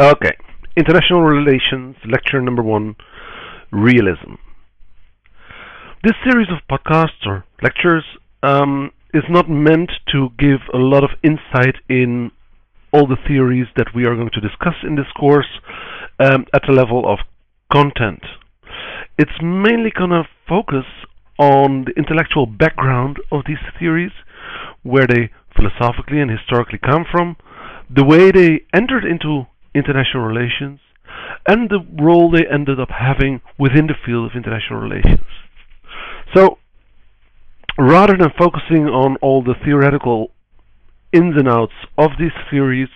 Okay. International Relations, lecture number 1, Realism. This series of podcasts or lectures is not meant to give a lot of insight in all the theories that we are going to discuss in this course at the level of content. It's mainly going to focus on the intellectual background of these theories, where they philosophically and historically come from, the way they entered into international relations, and the role they ended up having within the field of international relations. So, rather than focusing on all the theoretical ins and outs of these theories,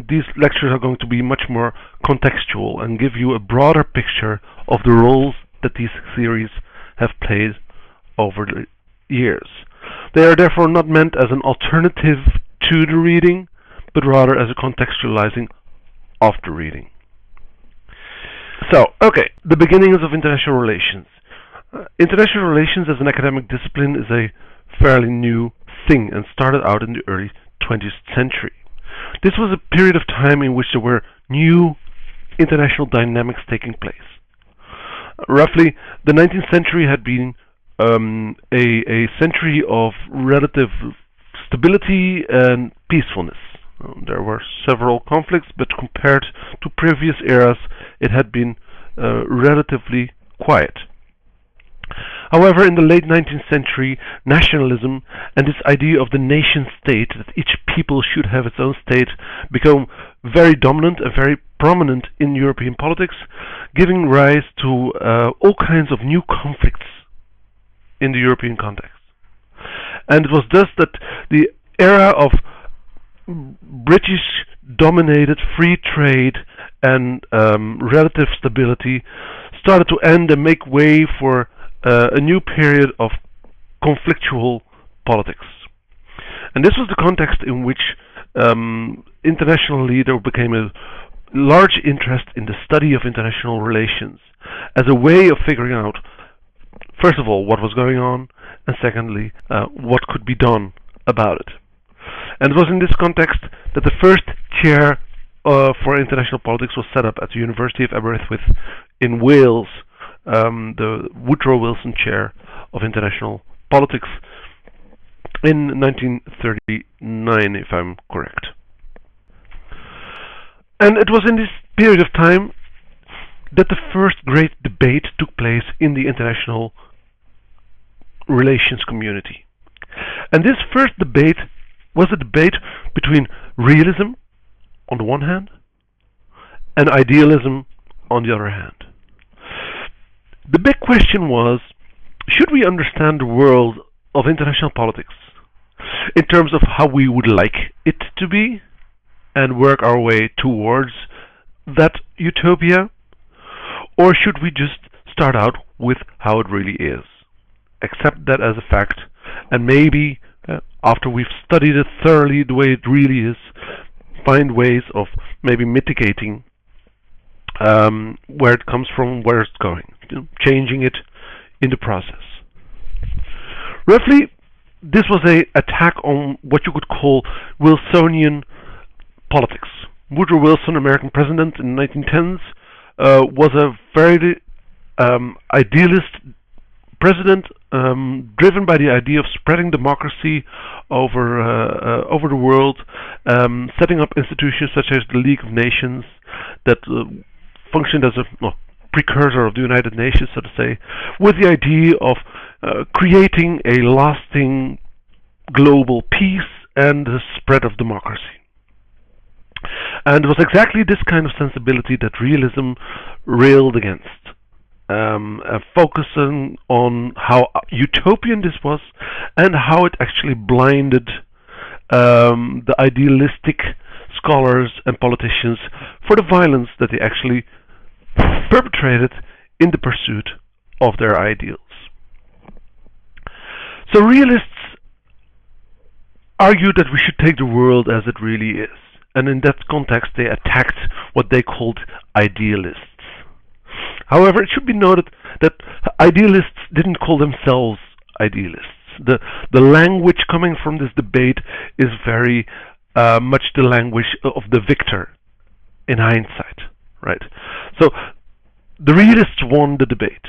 these lectures are going to be much more contextual and give you a broader picture of the roles that these theories have played over the years. They are therefore not meant as an alternative to the reading, but rather as a contextualizing of the reading. So, okay, the beginnings of international relations. International relations as an academic discipline is a fairly new thing and started out in the early 20th century. This was a period of time in which there were new international dynamics taking place. Roughly, the 19th century had been a century of relative stability and peacefulness. There were several conflicts, but compared to previous eras, it had been relatively quiet. However, in the late 19th century, nationalism and this idea of the nation state, that each people should have its own state, became very dominant and very prominent in European politics, giving rise to all kinds of new conflicts in the European context. And it was thus that the era of British-dominated free trade and relative stability started to end and make way for a new period of conflictual politics. And this was the context in which internationally there became a large interest in the study of international relations as a way of figuring out, first of all, what was going on, and secondly, what could be done about it. And it was in this context that the first chair for international politics was set up at the University of Aberystwyth in Wales, the Woodrow Wilson Chair of International Politics in 1939, if I'm correct. And it was in this period of time that the first great debate took place in the international relations community. And this first debate was a debate between realism on the one hand and idealism on the other hand. The big question was, should we understand the world of international politics in terms of how we would like it to be and work our way towards that utopia, or should we just start out with how it really is, accept that as a fact, and maybe after we've studied it thoroughly the way it really is, find ways of maybe mitigating where it comes from, where it's going, changing it in the process. Roughly, this was an attack on what you could call Wilsonian politics. Woodrow Wilson, American president in the 1910s, was a very idealist president, driven by the idea of spreading democracy over the world, setting up institutions such as the League of Nations that functioned as a precursor of the United Nations, so to say, with the idea of creating a lasting global peace and the spread of democracy. And it was exactly this kind of sensibility that realism railed against, focusing on how utopian this was and how it actually blinded the idealistic scholars and politicians for the violence that they actually perpetrated in the pursuit of their ideals. So realists argued that we should take the world as it really is, and in that context they attacked what they called idealists. However, it should be noted that idealists didn't call themselves idealists. The language coming from this debate is very much the language of the victor in hindsight, right? So the realists won the debate,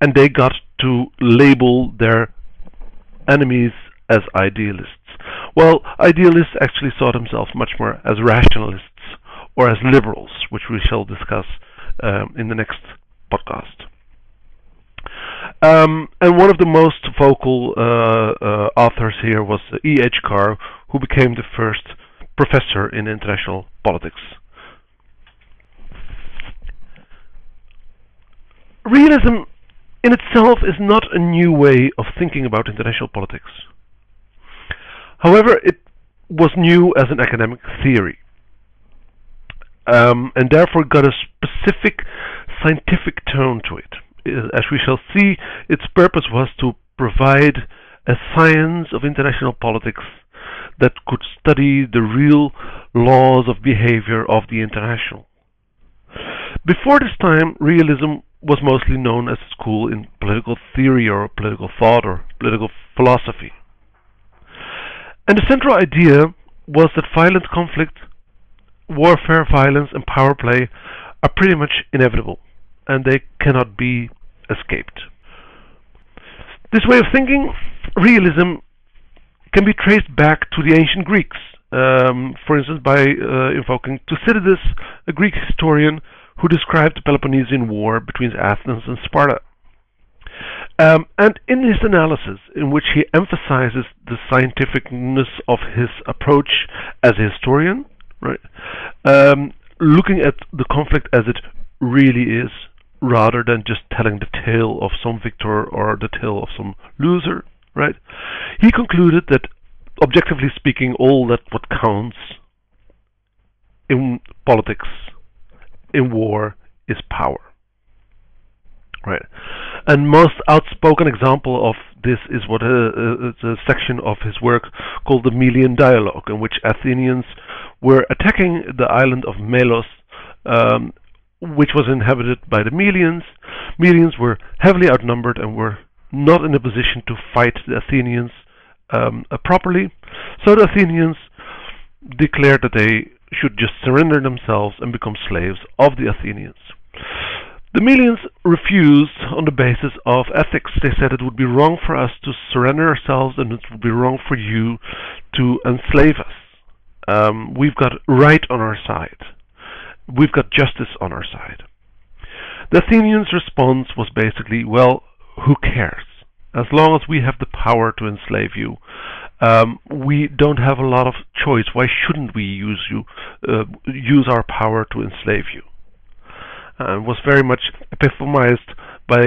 and they got to label their enemies as idealists. Well, idealists actually saw themselves much more as rationalists or as liberals, which we shall discuss in the next podcast. And one of the most vocal authors here was E.H. Carr, who became the first professor in international politics. Realism in itself is not a new way of thinking about international politics. However, it was new as an academic theory, and therefore got a specific scientific tone to it. As we shall see, its purpose was to provide a science of international politics that could study the real laws of behavior of the international. Before this time, realism was mostly known as a school in political theory or political thought or political philosophy. And the central idea was that violent conflict, warfare, violence, and power play are pretty much inevitable, and they cannot be escaped. This way of thinking, realism, can be traced back to the ancient Greeks, for instance by invoking Thucydides, a Greek historian who described the Peloponnesian War between Athens and Sparta. And in his analysis, in which he emphasizes the scientificness of his approach as a historian, right, looking at the conflict as it really is, rather than just telling the tale of some victor or the tale of some loser, right? He concluded that, objectively speaking, all that what counts in politics, in war, is power, right? And most outspoken example of this is what it's a section of his work called the Melian Dialogue, in which Athenians were attacking the island of Melos, which was inhabited by the Melians. Melians were heavily outnumbered and were not in a position to fight the Athenians properly. So the Athenians declared that they should just surrender themselves and become slaves of the Athenians. The Melians refused on the basis of ethics. They said it would be wrong for us to surrender ourselves and it would be wrong for you to enslave us. We've got right on our side. We've got justice on our side. The Athenians' response was basically, well, who cares? As long as we have the power to enslave you, we don't have a lot of choice. Why shouldn't we use our power to enslave you? Was very much epitomized by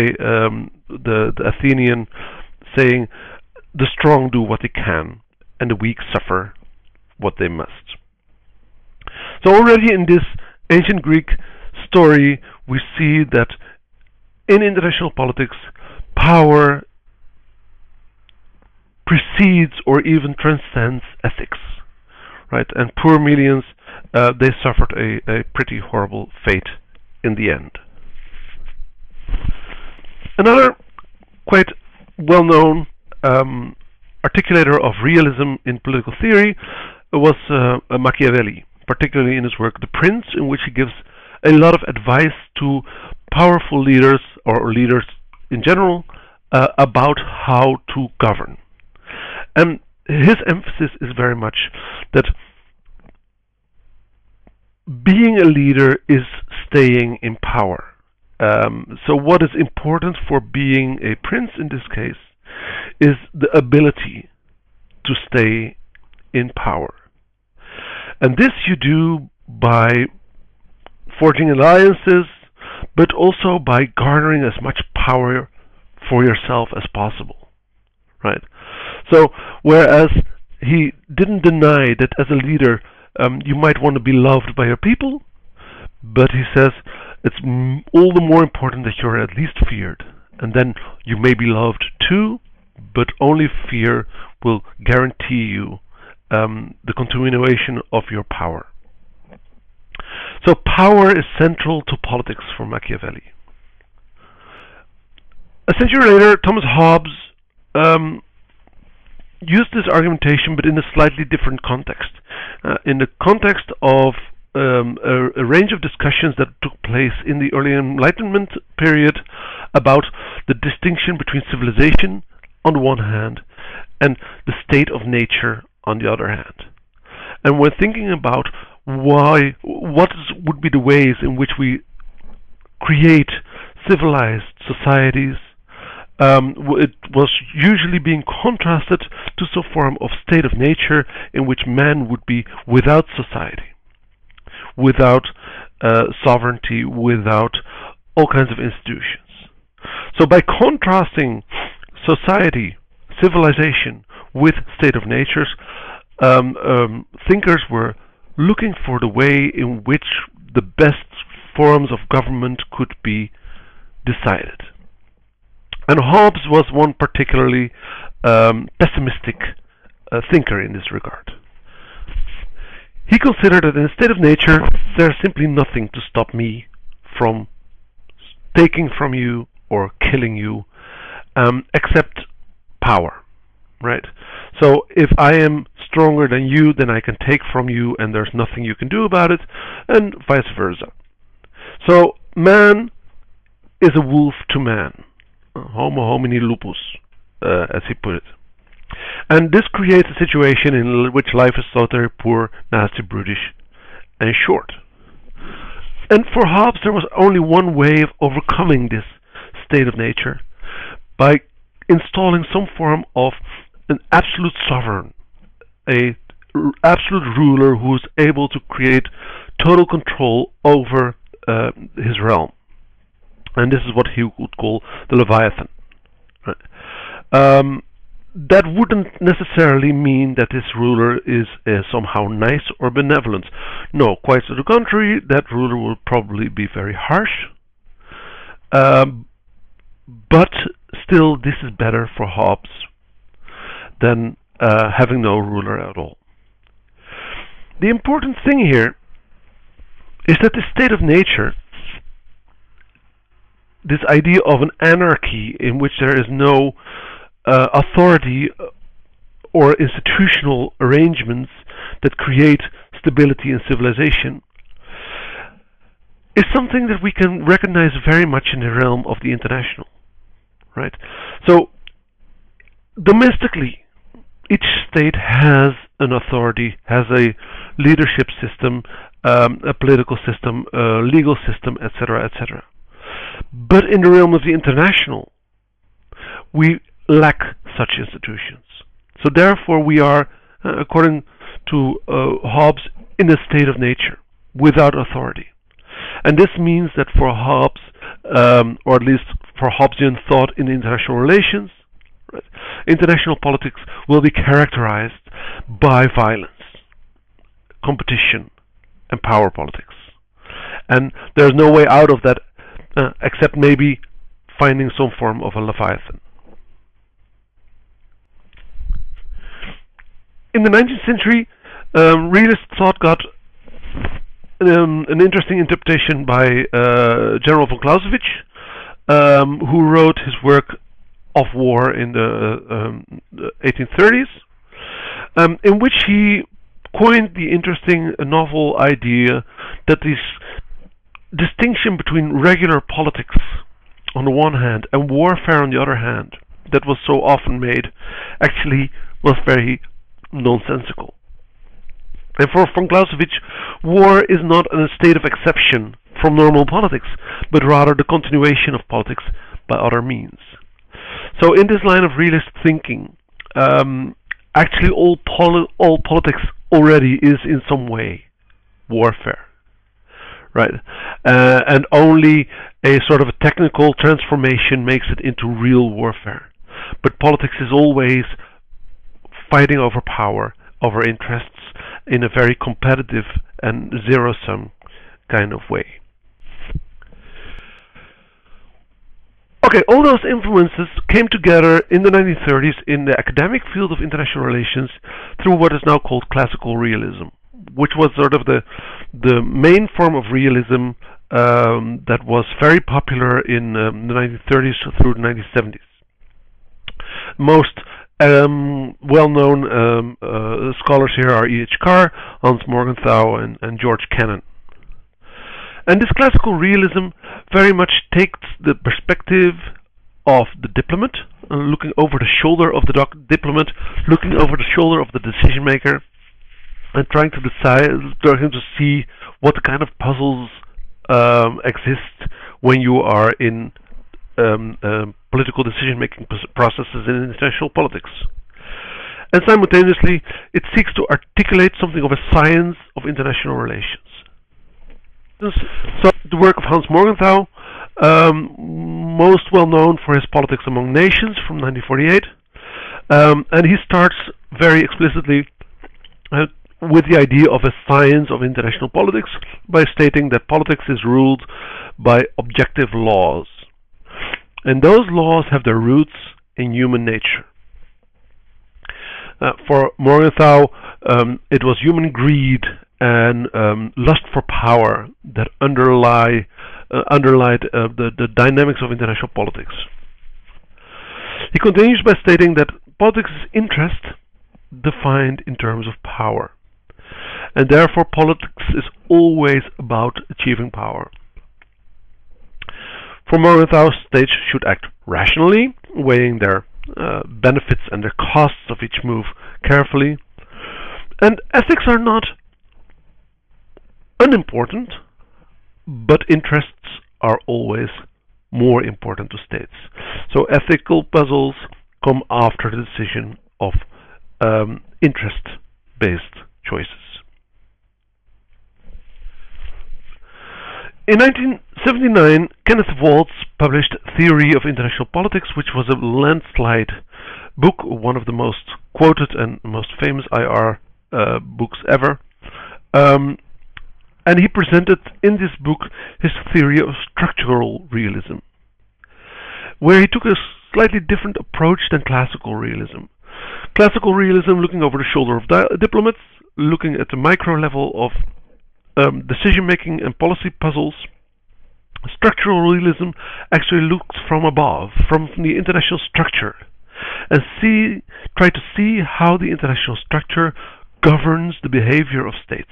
the Athenian saying, the strong do what they can, and the weak suffer what they must. So already in this ancient Greek story, we see that in international politics, power precedes or even transcends ethics, right? And poor Melians, they suffered a pretty horrible fate in the end. Another quite well-known articulator of realism in political theory was Machiavelli, particularly in his work The Prince, in which he gives a lot of advice to powerful leaders or leaders in general about how to govern. And his emphasis is very much that being a leader is staying in power. So what is important for being a prince in this case is the ability to stay in power. And this you do by forging alliances, but also by garnering as much power for yourself as possible, right? So whereas he didn't deny that as a leader you might want to be loved by your people, but he says it's all the more important that you're at least feared, and then you may be loved too, but only fear will guarantee you the continuation of your power. So power is central to politics for Machiavelli. A century later, Thomas Hobbes used this argumentation, but in a slightly different context. In the context of a range of discussions that took place in the early Enlightenment period about the distinction between civilization on the one hand and the state of nature on the other hand. And we're thinking about what would be the ways in which we create civilized societies. It was usually being contrasted to some form of state of nature in which man would be without society, without sovereignty, without all kinds of institutions. So by contrasting society, civilization, with state of natures, thinkers were looking for the way in which the best forms of government could be decided. And Hobbes was one particularly pessimistic thinker in this regard. He considered that in a state of nature there's simply nothing to stop me from taking from you or killing you, except power, right? So if I am stronger than you, then I can take from you and there's nothing you can do about it, and vice versa. So man is a wolf to man, homo homini lupus, as he put it. And this creates a situation in which life is solitary, poor, nasty, brutish, and short. And for Hobbes there was only one way of overcoming this state of nature, by installing some form of an absolute sovereign, a absolute ruler who is able to create total control over his realm. And this is what he would call the Leviathan. Right? That wouldn't necessarily mean that this ruler is somehow nice or benevolent. No, quite to the contrary, that ruler will probably be very harsh. But still, this is better for Hobbes than having no ruler at all. The important thing here is that the state of nature, this idea of an anarchy in which there is no authority or institutional arrangements that create stability in civilization, is something that we can recognize very much in the realm of the international. Right? So, domestically, each state has an authority, has a leadership system, a political system, a legal system, etc., etc. But in the realm of the international, we lack such institutions. So therefore we are, according to Hobbes, in a state of nature, without authority. And this means that for Hobbes, or at least for Hobbesian thought in international relations, right, international politics will be characterized by violence, competition, and power politics. And there's no way out of that except maybe finding some form of a Leviathan. In the 19th century, realist thought got an interesting interpretation by General von Clausewitz, who wrote his work of war in the 1830s, in which he coined the interesting novel idea that this distinction between regular politics on the one hand and warfare on the other hand, that was so often made, actually was very nonsensical. And for von Clausewitz, war is not a state of exception from normal politics, but rather the continuation of politics by other means. So in this line of realist thinking, actually all politics already is in some way warfare, right? And only a sort of a technical transformation makes it into real warfare. But politics is always fighting over power, over interests, in a very competitive and zero-sum kind of way. Okay, all those influences came together in the 1930s in the academic field of international relations through what is now called classical realism, which was sort of the main form of realism that was very popular in the 1930s through the 1970s. Most Well-known scholars here are E.H. Carr, Hans Morgenthau, and George Kennan. And this classical realism very much takes the perspective of the diplomat, looking over the shoulder of the diplomat, looking over the shoulder of the decision maker, and trying to see what kind of puzzles exist when you are in political decision-making processes in international politics. And simultaneously, it seeks to articulate something of a science of international relations. So the work of Hans Morgenthau, most well known for his Politics Among Nations from 1948, and he starts very explicitly with the idea of a science of international politics by stating that politics is ruled by objective laws, and those laws have their roots in human nature. For Morgenthau, it was human greed and lust for power that underlied the dynamics of international politics. He continues by stating that politics is interest defined in terms of power, and therefore politics is always about achieving power. For Morgenthau, states should act rationally, weighing their benefits and their costs of each move carefully, and ethics are not unimportant, but interests are always more important to states. So ethical puzzles come after the decision of interest-based choices. In 1979, Kenneth Waltz published Theory of International Politics, which was a landslide book, one of the most quoted and most famous IR books ever. And he presented in this book his theory of structural realism, where he took a slightly different approach than classical realism. Classical realism looking over the shoulder of diplomats, looking at the micro level of decision-making and policy puzzles. Structural realism actually looks from above, from the international structure, and try to see how the international structure governs the behavior of states.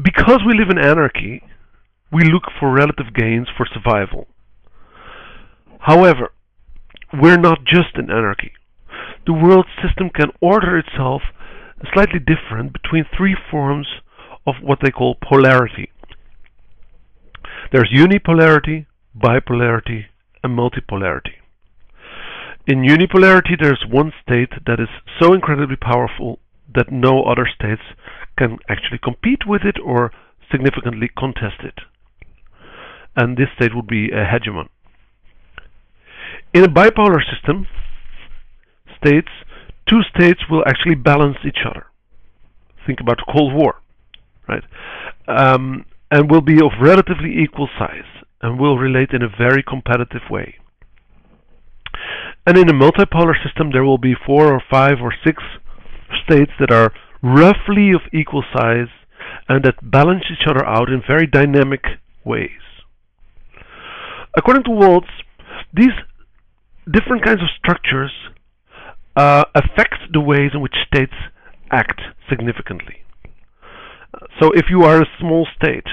Because we live in anarchy, we look for relative gains for survival. However, we're not just in anarchy. The world system can order itself slightly different between three forms of what they call polarity. There's unipolarity, bipolarity, and multipolarity. In unipolarity, there's one state that is so incredibly powerful that no other states can actually compete with it or significantly contest it. And this state would be a hegemon. In a bipolar system, two states will actually balance each other. Think about the Cold War, right? And will be of relatively equal size and will relate in a very competitive way. And in a multipolar system, there will be 4 or 5 or 6 states that are roughly of equal size and that balance each other out in very dynamic ways. According to Waltz, these different kinds of structures affect the ways in which states act significantly. So if you are a small state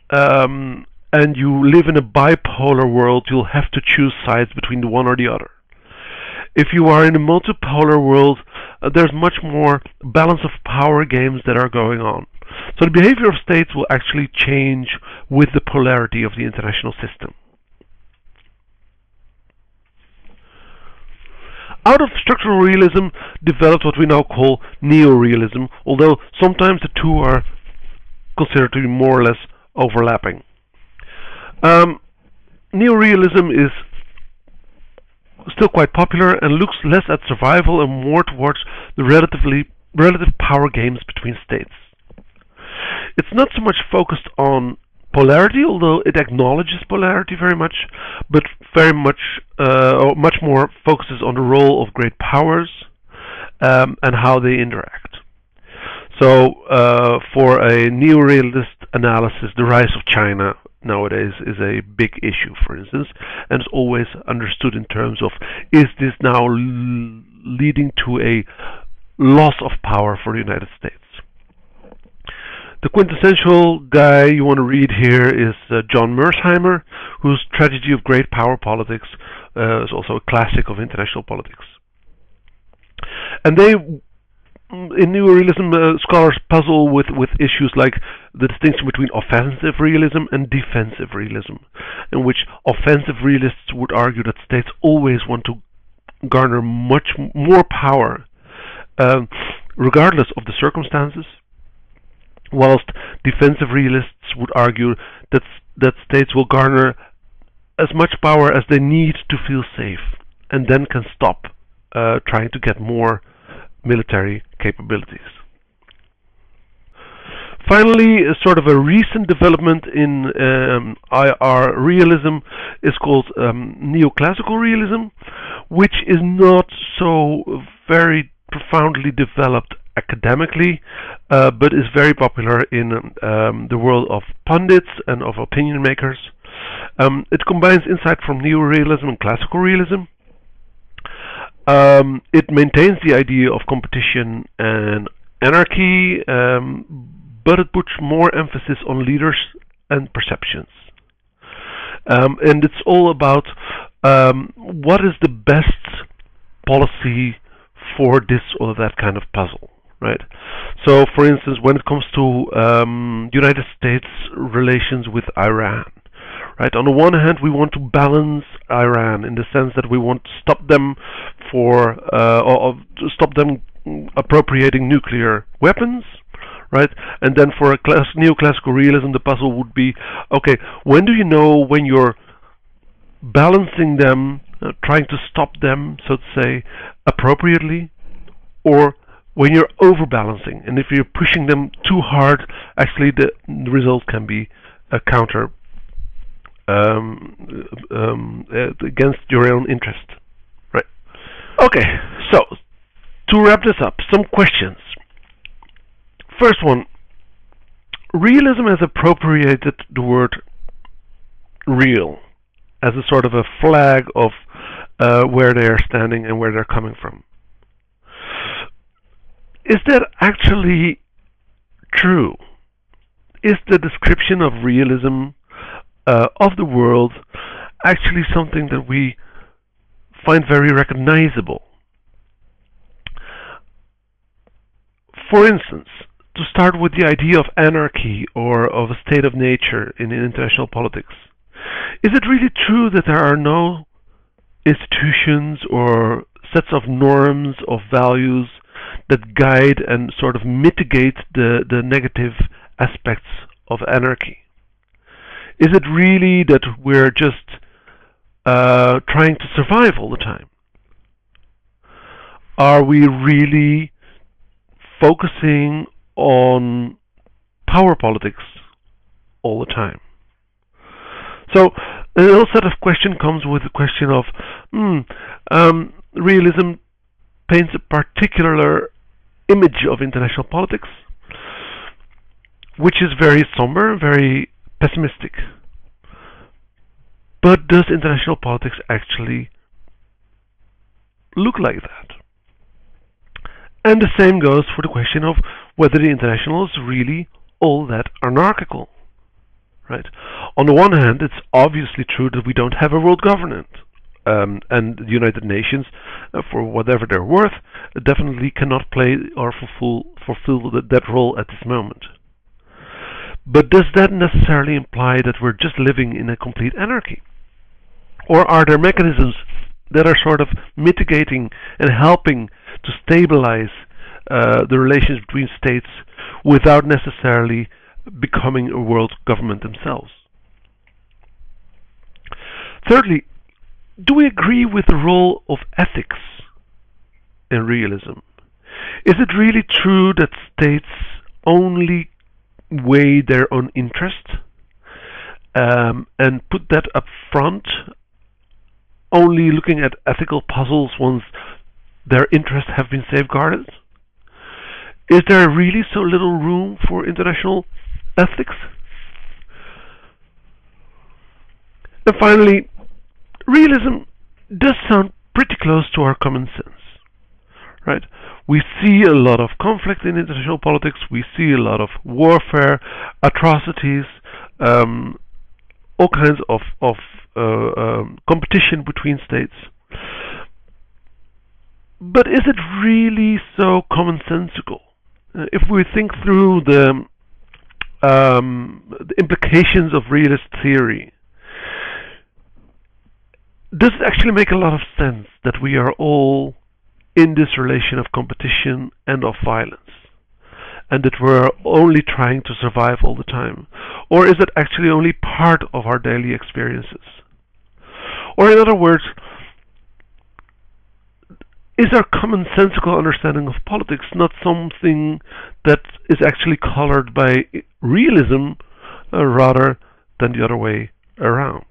and you live in a bipolar world, you'll have to choose sides between the one or the other. If you are in a multipolar world, there's much more balance of power games that are going on. So the behavior of states will actually change with the polarity of the international system. Out of structural realism developed what we now call Neorealism, although sometimes the two are considered to be more or less overlapping. Neorealism is still quite popular and looks less at survival and more towards the relative power games between states. It's not so much focused on polarity, although it acknowledges polarity very much, but very much much more focuses on the role of great powers and how they interact. So for a neorealist analysis, the rise of China nowadays is a big issue, for instance, and it's always understood in terms of, is this now leading to a loss of power for the United States? The quintessential guy you want to read here is John Mersheimer, whose Tragedy of Great Power Politics is also a classic of international politics. And they, in Neorealism, scholars puzzle with issues like the distinction between offensive realism and defensive realism, in which offensive realists would argue that states always want to garner much more power, regardless of the circumstances, whilst defensive realists would argue that states will garner as much power as they need to feel safe, and then can stop trying to get more military capabilities. Finally, sort of a recent development in IR realism is called neoclassical realism, which is not so very profoundly developed academically, but is very popular in the world of pundits and of opinion makers. It combines insight from neorealism and classical realism. It maintains the idea of competition and anarchy, but it puts more emphasis on leaders and perceptions. And it's all about what is the best policy for this or that kind of puzzle, right? So, for instance, when it comes to United States relations with Iran, right? On the one hand, we want to balance Iran in the sense that we want to stop them or to stop them appropriating nuclear weapons, right? And then for a neoclassical realism, the puzzle would be, okay, when do you know when you're balancing them, trying to stop them, so to say, appropriately, or when you're overbalancing, and if you're pushing them too hard, actually the result can be a counter against your own interest, right? Okay, so to wrap this up, some questions. First one, realism has appropriated the word real as a sort of a flag of where they are standing and where they're coming from. Is that actually true? Is the description of realism of the world actually something that we find very recognizable? For instance, to start with the idea of anarchy or of a state of nature in international politics, is it really true that there are no institutions or sets of norms, of values that guide and sort of mitigate the negative aspects of anarchy? Is it really that we're just trying to survive all the time? Are we really focusing on power politics all the time? So another set of question comes with the question of realism paints a particular image of international politics, which is very somber, very pessimistic. But does international politics actually look like that? And the same goes for the question of whether the international is really all that anarchical, right? On the one hand, it's obviously true that we don't have a world government, and the United Nations, for whatever they're worth, definitely cannot play or fulfill that role at this moment. But does that necessarily imply that we're just living in a complete anarchy? Or are there mechanisms that are sort of mitigating and helping to stabilize the relations between states without necessarily becoming a world government themselves? Thirdly, do we agree with the role of ethics in realism? Is it really true that states only weigh their own interest and put that up front, only looking at ethical puzzles once their interests have been safeguarded? Is there really so little room for international ethics? And finally, realism does sound pretty close to our common sense, right? We see a lot of conflict in international politics. We see a lot of warfare, atrocities, all kinds of competition between states. But is it really so commonsensical? If we think through the implications of realist theory, does it actually make a lot of sense that we are all in this relation of competition and of violence, and that we're only trying to survive all the time? Or is it actually only part of our daily experiences? Or in other words, is our commonsensical understanding of politics not something that is actually colored by realism rather than the other way around?